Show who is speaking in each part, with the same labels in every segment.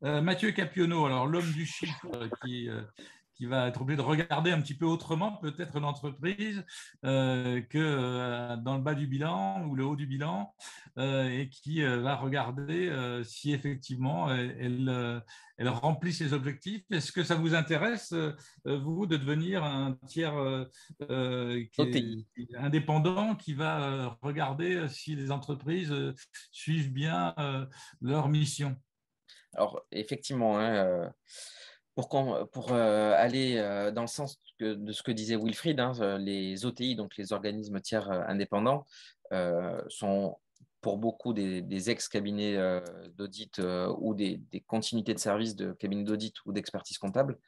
Speaker 1: Mathieu Capionneau, alors l'homme du chiffre qui va être obligé de regarder un petit peu autrement peut-être l'entreprise que dans le bas du bilan ou le haut du bilan et qui va regarder si effectivement elle remplit ses objectifs. Est-ce que ça vous intéresse, vous, de devenir un tiers
Speaker 2: OTI.
Speaker 1: qui est indépendant qui va regarder si les entreprises suivent bien leur mission?
Speaker 2: Alors, effectivement, hein, pour aller dans le sens de ce que disait Wilfried, hein, les OTI, donc les organismes tiers indépendants, sont pour beaucoup des ex-cabinets d'audit ou des continuités de services de cabinets d'audit ou d'expertise comptable.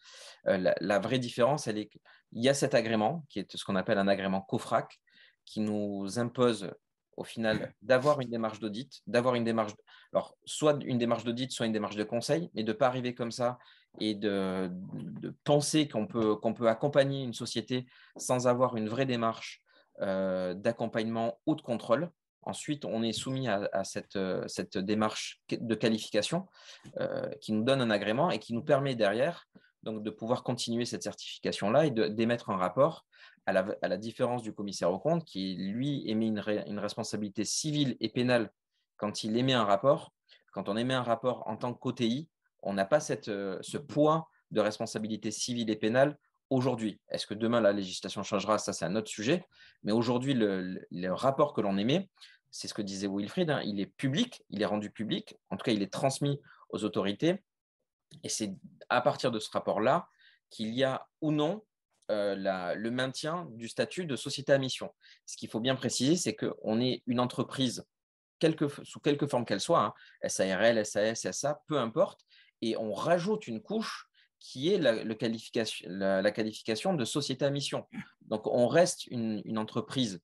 Speaker 2: La vraie différence, elle est qu'il y a cet agrément, qui est ce qu'on appelle un agrément COFRAC, qui nous impose au final d'avoir une démarche d'audit, d'avoir une démarche, alors soit une démarche d'audit, soit une démarche de conseil, mais de ne pas arriver comme ça et de penser qu'on peut accompagner une société sans avoir une vraie démarche d'accompagnement ou de contrôle. Ensuite, on est soumis à cette démarche de qualification qui nous donne un agrément et qui nous permet derrière donc de pouvoir continuer cette certification-là et d'émettre un rapport à la différence du commissaire aux comptes qui, lui, émet une responsabilité civile et pénale quand il émet un rapport. Quand on émet un rapport en tant qu'OTI, on n'a pas ce poids de responsabilité civile et pénale aujourd'hui. Est-ce que demain, la législation changera? Ça, c'est un autre sujet. Mais aujourd'hui, le rapport que l'on émet, c'est ce que disait Wilfried, hein, il est public, il est rendu public, en tout cas, il est transmis aux autorités. Et c'est à partir de ce rapport-là qu'il y a ou non le maintien du statut de société à mission. Ce qu'il faut bien préciser, c'est qu'on est une entreprise, sous quelque forme qu'elle soit, hein, SARL, SAS, SA, peu importe, et on rajoute une couche qui est la qualification de société à mission. Donc, on reste une entreprise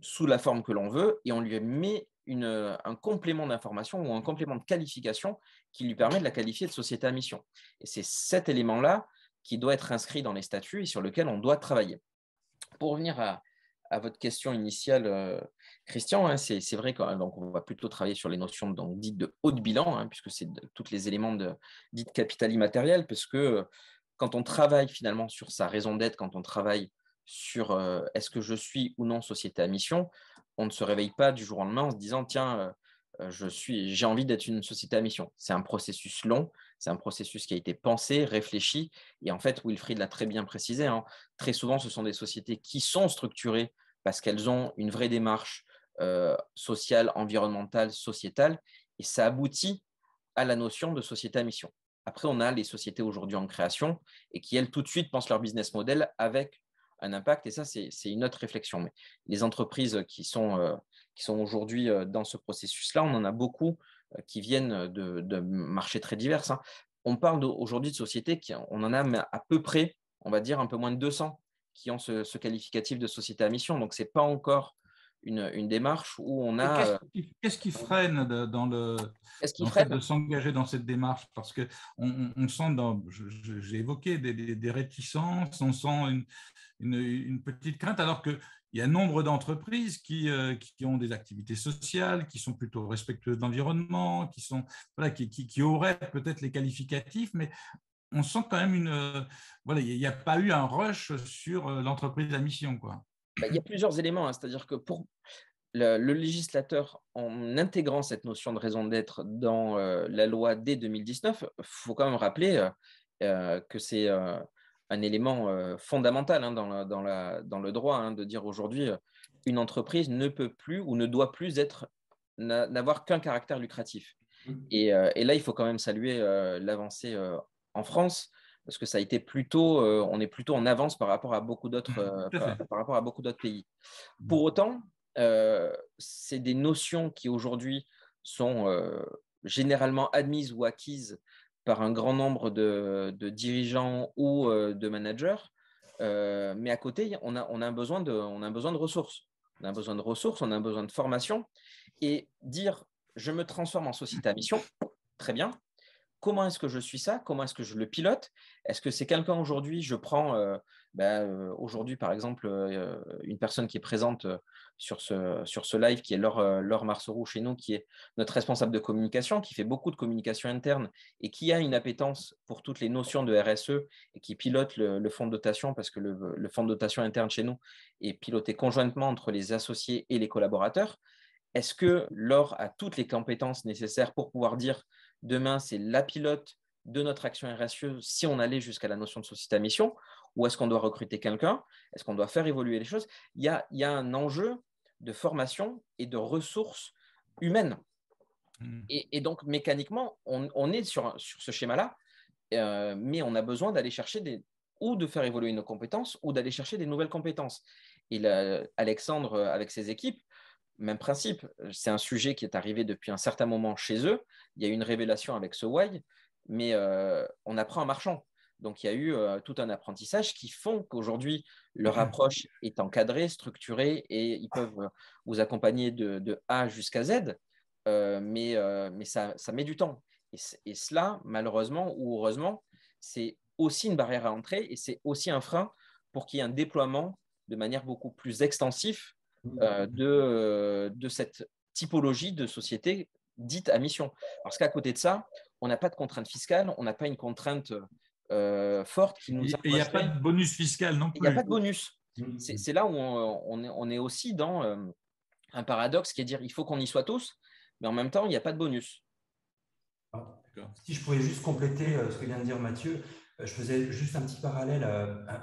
Speaker 2: sous la forme que l'on veut et on lui met un complément d'information ou un complément de qualification qui lui permet de la qualifier de société à mission. Et c'est cet élément-là qui doit être inscrit dans les statuts et sur lequel on doit travailler. Pour revenir à votre question initiale, Christian, hein, c'est vrai qu'on va plutôt travailler sur les notions dites de haut de bilan, hein, puisque c'est tous les éléments dits de capital immatériel, parce que quand on travaille finalement sur sa raison d'être, quand on travaille sur est-ce que je suis ou non société à mission, on ne se réveille pas du jour au lendemain en se disant tiens, j'ai envie d'être une société à mission. C'est un processus long, c'est un processus qui a été pensé, réfléchi, et en fait, Wilfried l'a très bien précisé, hein, très souvent, ce sont des sociétés qui sont structurées parce qu'elles ont une vraie démarche sociale, environnementale, sociétale, et ça aboutit à la notion de société à mission. Après, on a les sociétés aujourd'hui en création et qui, elles, tout de suite pensent leur business model avec un impact. Et ça, c'est une autre réflexion. Mais les entreprises qui sont aujourd'hui dans ce processus-là, on en a beaucoup qui viennent de marchés très divers, hein. On parle aujourd'hui de sociétés on en a à peu près, on va dire, un peu moins de 200 qui ont ce qualificatif de société à mission. Donc, ce n'est pas encore une démarche où on
Speaker 1: Et
Speaker 2: a…
Speaker 1: qu'est-ce qui freine
Speaker 2: Qu'est-ce qui
Speaker 1: dans le fait
Speaker 2: freine?
Speaker 1: de s'engager dans cette démarche? Parce que on sent, j'ai évoqué des réticences, on sent une petite crainte, alors qu'il y a nombre d'entreprises qui ont des activités sociales, qui sont plutôt respectueuses de l'environnement, voilà, qui auraient peut-être les qualificatifs, mais on sent quand même voilà, il n'y a pas eu un rush sur l'entreprise à mission, quoi.
Speaker 2: Il y a plusieurs éléments, hein. C'est-à-dire que pour le législateur, en intégrant cette notion de raison d'être dans la loi dès 2019, il faut quand même rappeler que c'est un élément fondamental, hein, dans le droit, hein, de dire aujourd'hui une entreprise ne peut plus ou ne doit plus n'avoir qu'un caractère lucratif. Et là, il faut quand même saluer l'avancée en France, parce que ça a été on est plutôt en avance par rapport à beaucoup d'autres
Speaker 1: Tout à fait.
Speaker 2: par rapport à beaucoup d'autres pays. Pour autant, c'est des notions qui aujourd'hui sont généralement admises ou acquises par un grand nombre de dirigeants ou de managers. Mais à côté, on a un besoin de ressources. On a un besoin de ressources, on a un besoin de formation. Et dire je me transforme en société à mission, très bien. comment est-ce que je suis ça? Comment est-ce que je le pilote? Est-ce que c'est quelqu'un aujourd'hui, je prends aujourd'hui par exemple une personne qui est présente sur ce live, qui est Laure Marceau chez nous, qui est notre responsable de communication, qui fait beaucoup de communication interne et qui a une appétence pour toutes les notions de RSE et qui pilote le fonds de dotation, parce que le fonds de dotation interne chez nous est piloté conjointement entre les associés et les collaborateurs. Est-ce que Laure a toutes les compétences nécessaires pour pouvoir dire demain, c'est la pilote de notre action RSE si on allait jusqu'à la notion de société à mission? Ou est-ce qu'on doit recruter quelqu'un? Est-ce qu'on doit faire évoluer les choses? Il y a un enjeu de formation et de ressources humaines. Et donc, mécaniquement, on est sur ce schéma-là, mais on a besoin d'aller chercher ou de faire évoluer nos compétences ou d'aller chercher des nouvelles compétences. Et Alexandre, avec ses équipes, même principe, c'est un sujet qui est arrivé depuis un certain moment chez eux. Il y a eu une révélation avec ce why, mais on apprend en marchant. Donc, il y a eu tout un apprentissage qui font qu'aujourd'hui, leur approche est encadrée, structurée et ils peuvent vous accompagner de A jusqu'à Z, mais ça met du temps. Et cela, malheureusement ou heureusement, c'est aussi une barrière à entrée et c'est aussi un frein pour qu'il y ait un déploiement de manière beaucoup plus extensif de cette typologie de société dite à mission. Parce qu'à côté de ça, on n'a pas de contrainte fiscale, on n'a pas une contrainte forte qui nous
Speaker 1: Et il n'y a pas de bonus fiscal non plus.
Speaker 2: Il n'y a pas de bonus. C'est là où on est aussi dans un paradoxe qui est de dire il faut qu'on y soit tous, mais en même temps, il n'y a pas de bonus.
Speaker 3: Si je pouvais juste compléter ce que vient de dire Mathieu, je faisais juste un petit parallèle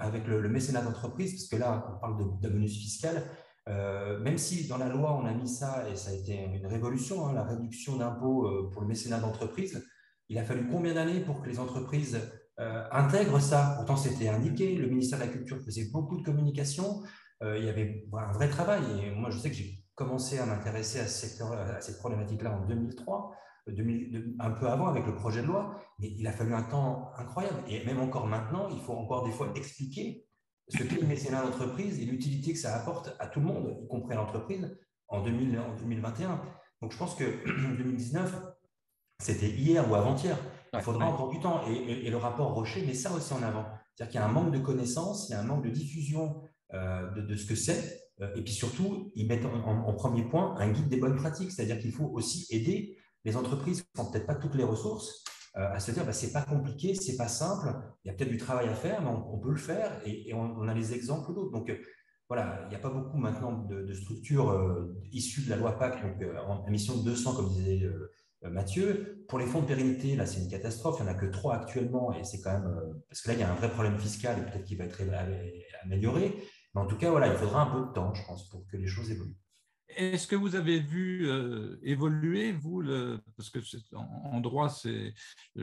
Speaker 3: avec le mécénat d'entreprise, parce que là, on parle de bonus fiscal. Même si dans la loi, on a mis ça, et ça a été une révolution, la réduction d'impôts pour le mécénat d'entreprise, il a fallu combien d'années pour que les entreprises intègrent ça? Pourtant, c'était indiqué, le ministère de la Culture faisait beaucoup de communication, il y avait un vrai travail. Et moi, je sais que j'ai commencé à m'intéresser à cette problématique-là en 2003. Un peu avant avec le projet de loi, mais il a fallu un temps incroyable. Et même encore maintenant, il faut encore des fois expliquer ce qu'est le mécénat d'entreprise et l'utilité que ça apporte à tout le monde, y compris à l'entreprise, en 2021. Donc je pense que 2019, c'était hier ou avant-hier. Il faudra encore du temps. Et le rapport Rocher met ça aussi en avant. C'est-à-dire qu'il y a un manque de connaissances, il y a un manque de diffusion de ce que c'est. Et puis surtout, ils mettent en premier point un guide des bonnes pratiques. C'est-à-dire qu'il faut aussi aider les entreprises qui n'ont peut-être pas toutes les ressources à se dire c'est pas compliqué, c'est pas simple, il y a peut-être du travail à faire, mais on peut le faire et on a les exemples d'autres. Donc voilà, il n'y a pas beaucoup maintenant de structures issues de la loi PAC, donc en émission de 200, comme disait Mathieu. Pour les fonds de pérennité, là c'est une catastrophe, il n'y en a que 3 actuellement et c'est quand même parce que là il y a un vrai problème fiscal et peut-être qu'il va être amélioré. Mais en tout cas, voilà, il faudra un peu de temps, je pense, pour que les choses évoluent.
Speaker 1: Est-ce que vous avez vu évoluer, vous, parce que en droit, le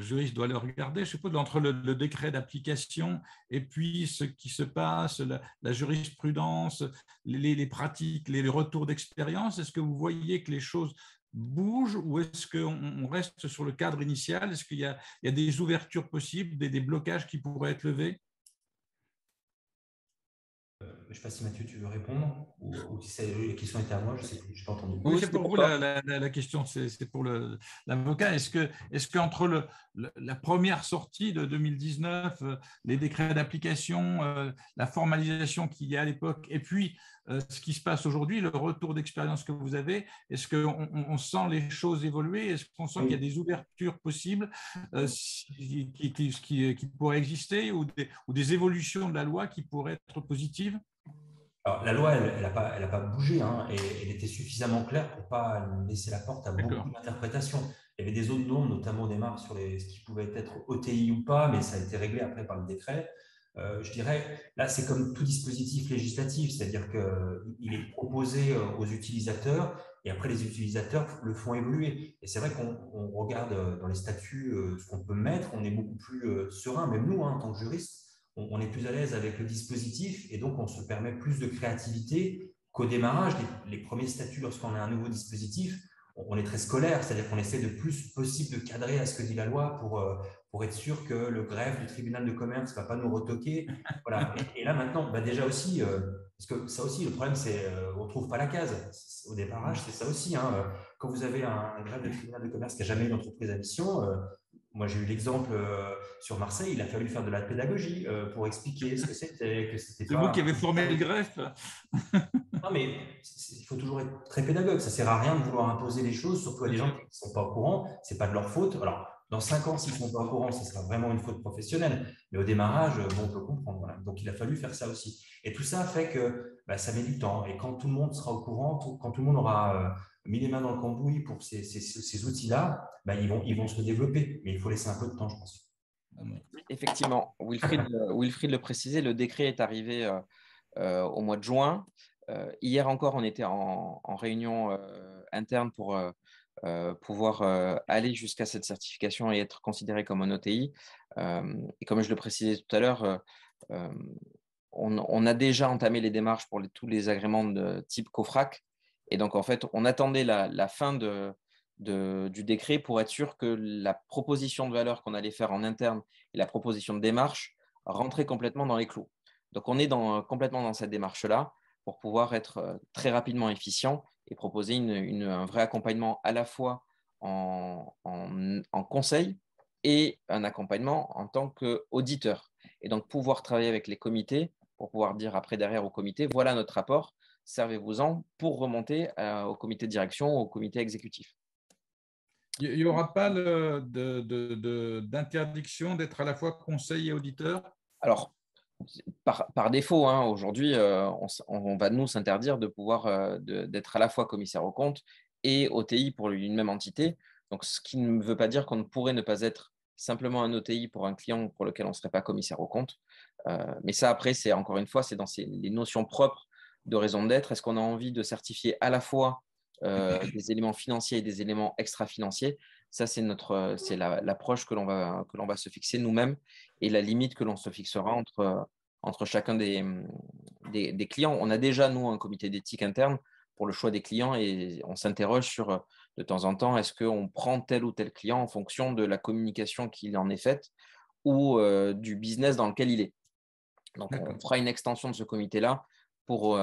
Speaker 1: juriste doit le regarder, je suppose, entre le décret d'application et puis ce qui se passe, la jurisprudence, les pratiques, les retours d'expérience, est-ce que vous voyez que les choses bougent ou est-ce qu'on reste sur le cadre initial? Est-ce qu'il y a des ouvertures possibles, des blocages qui pourraient être levés?
Speaker 3: Je ne sais pas si Mathieu, tu veux répondre ou si la question était à moi, je ne sais plus, je n'ai pas entendu.
Speaker 1: Oui, c'est pour vous la question, c'est pour l'avocat. Est-ce qu'entre la première sortie de 2019, les décrets d'application, la formalisation qu'il y a à l'époque, et puis ce qui se passe aujourd'hui, le retour d'expérience que vous avez, est-ce qu'on sent les choses évoluer? Est-ce qu'on sent qu'il y a des ouvertures possibles qui pourraient exister ou des évolutions de la loi qui pourraient être positives?
Speaker 3: Alors, la loi, elle n'a pas bougé, et elle était suffisamment claire pour ne pas laisser la porte à beaucoup d'interprétations. Il y avait des autres normes, notamment des marques sur ce qui pouvait être OTI ou pas, mais ça a été réglé après par le décret. Je dirais, là, c'est comme tout dispositif législatif, c'est-à-dire qu'il est proposé aux utilisateurs et après, les utilisateurs le font évoluer. Et c'est vrai qu'on regarde dans les statuts ce qu'on peut mettre, on est beaucoup plus serein, même nous, en tant que juristes, on est plus à l'aise avec le dispositif et donc on se permet plus de créativité qu'au démarrage. Les premiers statuts, lorsqu'on a un nouveau dispositif, on est très scolaire, c'est-à-dire qu'on essaie le plus possible de cadrer à ce que dit la loi pour être sûr que le greffe du tribunal de commerce ne va pas nous retoquer. Voilà. Et là maintenant, déjà aussi, parce que ça aussi, le problème, c'est qu'on ne trouve pas la case. Au démarrage, c'est ça aussi. Quand vous avez un greffe du tribunal de commerce qui n'a jamais eu d'entreprise à mission, Moi, j'ai eu l'exemple sur Marseille, il a fallu faire de la pédagogie pour expliquer ce que c'était, que c'était
Speaker 1: C'est vous
Speaker 3: pas.
Speaker 1: qui avez formé le greffe.
Speaker 3: Non, mais il faut toujours être très pédagogue. Ça sert à rien de vouloir imposer les choses, surtout à des gens qui ne sont pas au courant. C'est pas de leur faute. Alors, dans 5 ans, s'ils ne sont pas au courant, ce sera vraiment une faute professionnelle. Mais au démarrage, bon, on peut comprendre. Voilà. Donc, il a fallu faire ça aussi. Et tout ça fait que ça met du temps. Et quand tout le monde sera au courant, quand tout le monde aura mis les mains dans le cambouis pour ces outils-là, ils vont se développer. Mais il faut laisser un peu de temps, je pense.
Speaker 2: Effectivement, Wilfried le précisait, le décret est arrivé au mois de juin. Hier encore, on était en réunion interne pour pouvoir aller jusqu'à cette certification et être considéré comme un OTI. Et comme je le précisais tout à l'heure, on a déjà entamé les démarches pour tous les agréments de type COFRAC. Et donc, en fait, on attendait la fin du décret pour être sûr que la proposition de valeur qu'on allait faire en interne et la proposition de démarche rentraient complètement dans les clous. Donc, on est complètement dans cette démarche-là pour pouvoir être très rapidement efficient et proposer un vrai accompagnement à la fois en conseil et un accompagnement en tant qu'auditeur. Et donc, pouvoir travailler avec les comités pour pouvoir dire après derrière au comité, voilà notre rapport, servez-vous-en pour remonter au comité de direction, au comité exécutif.
Speaker 1: Il n'y aura pas d'interdiction d'être à la fois conseil et auditeur?
Speaker 2: Alors, par défaut, hein, aujourd'hui, on va nous s'interdire de pouvoir d'être à la fois commissaire aux comptes et OTI pour une même entité. Donc, ce qui ne veut pas dire qu'on ne pourrait ne pas être simplement un OTI pour un client pour lequel on ne serait pas commissaire aux comptes. Mais ça, après, c'est encore une fois, c'est dans les notions propres de raison d'être. Est-ce qu'on a envie de certifier à la fois des éléments financiers et des éléments extra-financiers? Ça, c'est l'approche que l'on va se fixer nous-mêmes et la limite que l'on se fixera entre chacun des clients. On a déjà, nous, un comité d'éthique interne pour le choix des clients et on s'interroge sur, de temps en temps, est-ce qu'on prend tel ou tel client en fonction de la communication qu'il en est faite ou du business dans lequel il est. Donc, on fera une extension de ce comité-là pour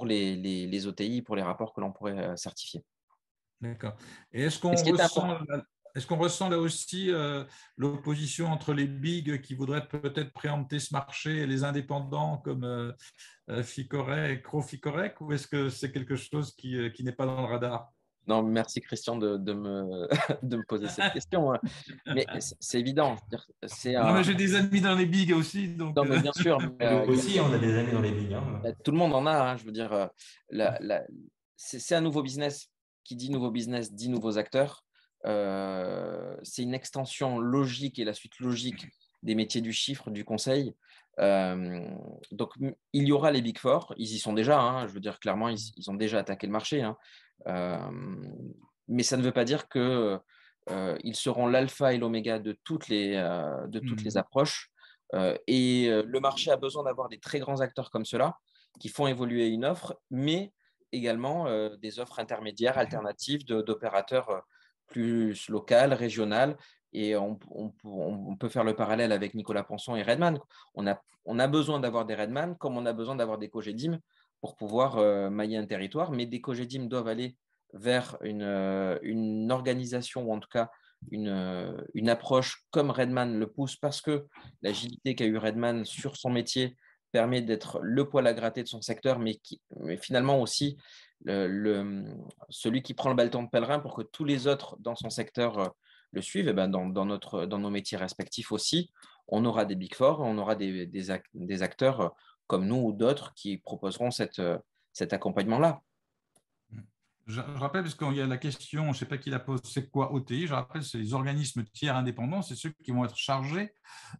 Speaker 2: les OTI, pour les rapports que l'on pourrait certifier.
Speaker 1: D'accord. Et est-ce qu'on ressent là aussi l'opposition entre les bigs qui voudraient peut-être préempter ce marché et les indépendants comme Ficorec et Croficorec, ou est-ce que c'est quelque chose qui n'est pas dans le radar?
Speaker 2: Non, merci Christian de me poser cette question. Mais c'est évident.
Speaker 1: Non, mais j'ai des amis dans les bigs aussi. Donc...
Speaker 2: Non, mais bien sûr.
Speaker 3: Aussi, on a des amis dans les bigs. Hein.
Speaker 2: Tout le monde en a. Hein, je veux dire, c'est un nouveau business. Qui dit nouveau business dit nouveaux acteurs. C'est une extension logique et la suite logique des métiers du chiffre, du conseil. Donc, il y aura les Big Four. Ils y sont déjà. Hein, je veux dire, clairement, ils ont déjà attaqué le marché. Hein. Mais ça ne veut pas dire qu'ils seront l'alpha et l'oméga de toutes les approches. Et le marché a besoin d'avoir des très grands acteurs comme ceux-là qui font évoluer une offre, mais également des offres intermédiaires, alternatives d'opérateurs plus locales, régionales. Et on peut faire le parallèle avec Nicolas Ponson et Redman. On a besoin d'avoir des Redman comme on a besoin d'avoir des Cogedim pour pouvoir mailler un territoire. Mais des Cogedim doivent aller vers une organisation ou en tout cas une approche comme Redman le pousse parce que l'agilité qu'a eu Redman sur son métier permet d'être le poil à gratter de son secteur, mais finalement aussi celui qui prend le bâton de pèlerin pour que tous les autres dans son secteur le suivent. Et ben dans nos métiers respectifs aussi, on aura des Big Four, on aura des acteurs comme nous ou d'autres qui proposeront cet accompagnement-là.
Speaker 1: Je rappelle, parce qu'il y a la question, je ne sais pas qui la pose, c'est quoi OTI? Je rappelle, c'est les organismes tiers indépendants, c'est ceux qui vont être chargés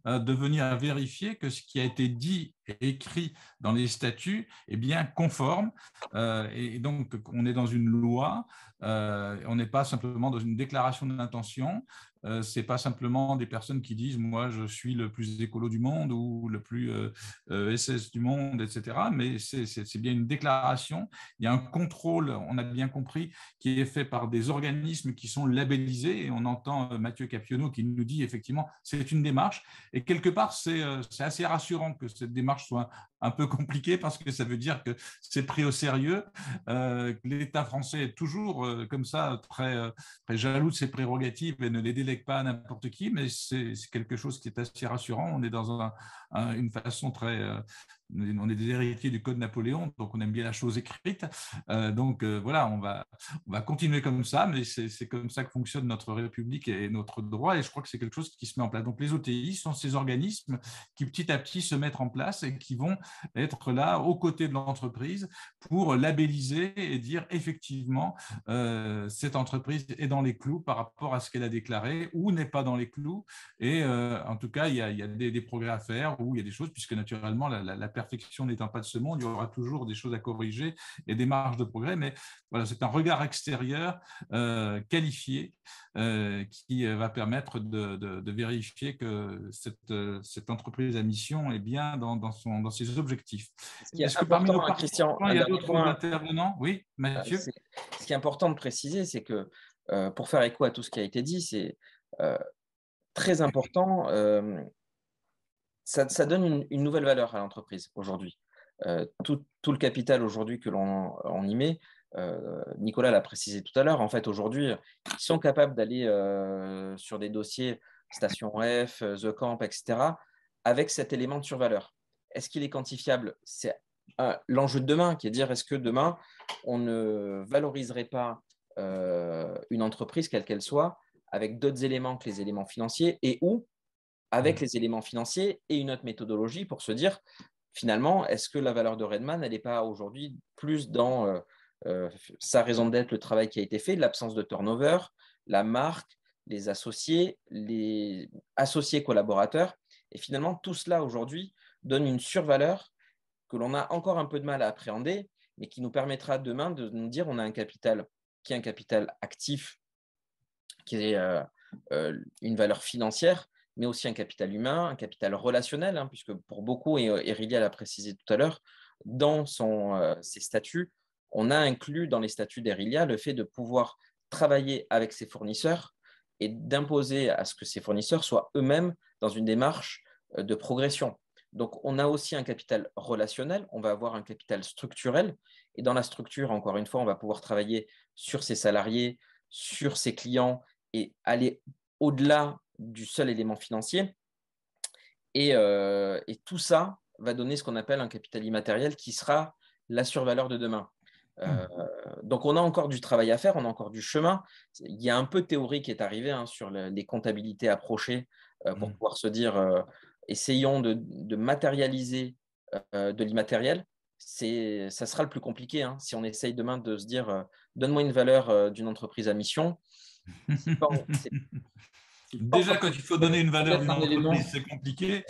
Speaker 1: de venir vérifier que ce qui a été dit et écrit dans les statuts est bien conforme. Et donc, on est dans une loi, on n'est pas simplement dans une déclaration d'intention. Ce n'est pas simplement des personnes qui disent « moi, je suis le plus écolo du monde » ou le plus SS du monde, etc. Mais c'est bien une déclaration. Il y a un contrôle, on a bien compris, qui est fait par des organismes qui sont labellisés. Et on entend Mathieu Capionneau qui nous dit effectivement c'est une démarche. Et quelque part, c'est assez rassurant que cette démarche soit un peu compliqué parce que ça veut dire que c'est pris au sérieux. L'État français est toujours comme ça, très jaloux de ses prérogatives et ne les délègue pas à n'importe qui, mais c'est quelque chose qui est assez rassurant. On est dans une façon très… on est des héritiers du Code Napoléon, donc on aime bien la chose écrite. Voilà, on va continuer comme ça, mais c'est comme ça que fonctionne notre République et notre droit, et je crois que c'est quelque chose qui se met en place. Donc les OTI sont ces organismes qui petit à petit se mettent en place et qui vont être là aux côtés de l'entreprise pour labelliser et dire effectivement cette entreprise est dans les clous par rapport à ce qu'elle a déclaré ou n'est pas dans les clous, et en tout cas il y a des progrès à faire, ou il y a des choses, puisque naturellement la perfection n'étant pas de ce monde, il y aura toujours des choses à corriger et des marges de progrès, mais voilà, c'est un regard extérieur qualifié qui va permettre de vérifier que cette entreprise à mission est bien dans ses objectifs.
Speaker 2: Est-ce que parmi nos participants,
Speaker 1: il y a d'autres intervenants? Oui, Mathieu.
Speaker 2: Ce qui est important de préciser, c'est que pour faire écho à tout ce qui a été dit, c'est très important. Ça donne une nouvelle valeur à l'entreprise aujourd'hui. Tout le capital aujourd'hui que l'on y met, Nicolas l'a précisé tout à l'heure, en fait aujourd'hui, ils sont capables d'aller sur des dossiers Station F, The Camp, etc., avec cet élément de survaleur. Est-ce qu'il est quantifiable? C'est l'enjeu de demain, qui est de dire, est-ce que demain, on ne valoriserait pas une entreprise, quelle qu'elle soit, avec d'autres éléments que les éléments financiers, et où avec les éléments financiers et une autre méthodologie pour se dire, finalement, est-ce que la valeur de Redman, elle n'est pas aujourd'hui plus dans sa raison d'être, le travail qui a été fait, l'absence de turnover, la marque, les associés collaborateurs. Et finalement, tout cela aujourd'hui donne une survaleur que l'on a encore un peu de mal à appréhender, mais qui nous permettra demain de nous dire on a un capital qui est un capital actif, qui est une valeur financière, mais aussi un capital humain, un capital relationnel, hein, puisque pour beaucoup, et Erilia l'a précisé tout à l'heure, dans ses statuts, on a inclus dans les statuts d'Erilia le fait de pouvoir travailler avec ses fournisseurs et d'imposer à ce que ces fournisseurs soient eux-mêmes dans une démarche de progression. Donc, on a aussi un capital relationnel, on va avoir un capital structurel, et dans la structure, encore une fois, on va pouvoir travailler sur ses salariés, sur ses clients, et aller au-delà du seul élément financier. Et tout ça va donner ce qu'on appelle un capital immatériel qui sera la survaleur de demain. Donc, on a encore du travail à faire, on a encore du chemin. Il y a un peu de théorie qui est arrivée sur les comptabilités approchées pour pouvoir se dire essayons de matérialiser de l'immatériel. Ça sera le plus compliqué, hein, si on essaye demain de se dire donne-moi une valeur d'une entreprise à mission.
Speaker 1: Déjà, quand il faut donner une valeur d'une entreprise, c'est compliqué.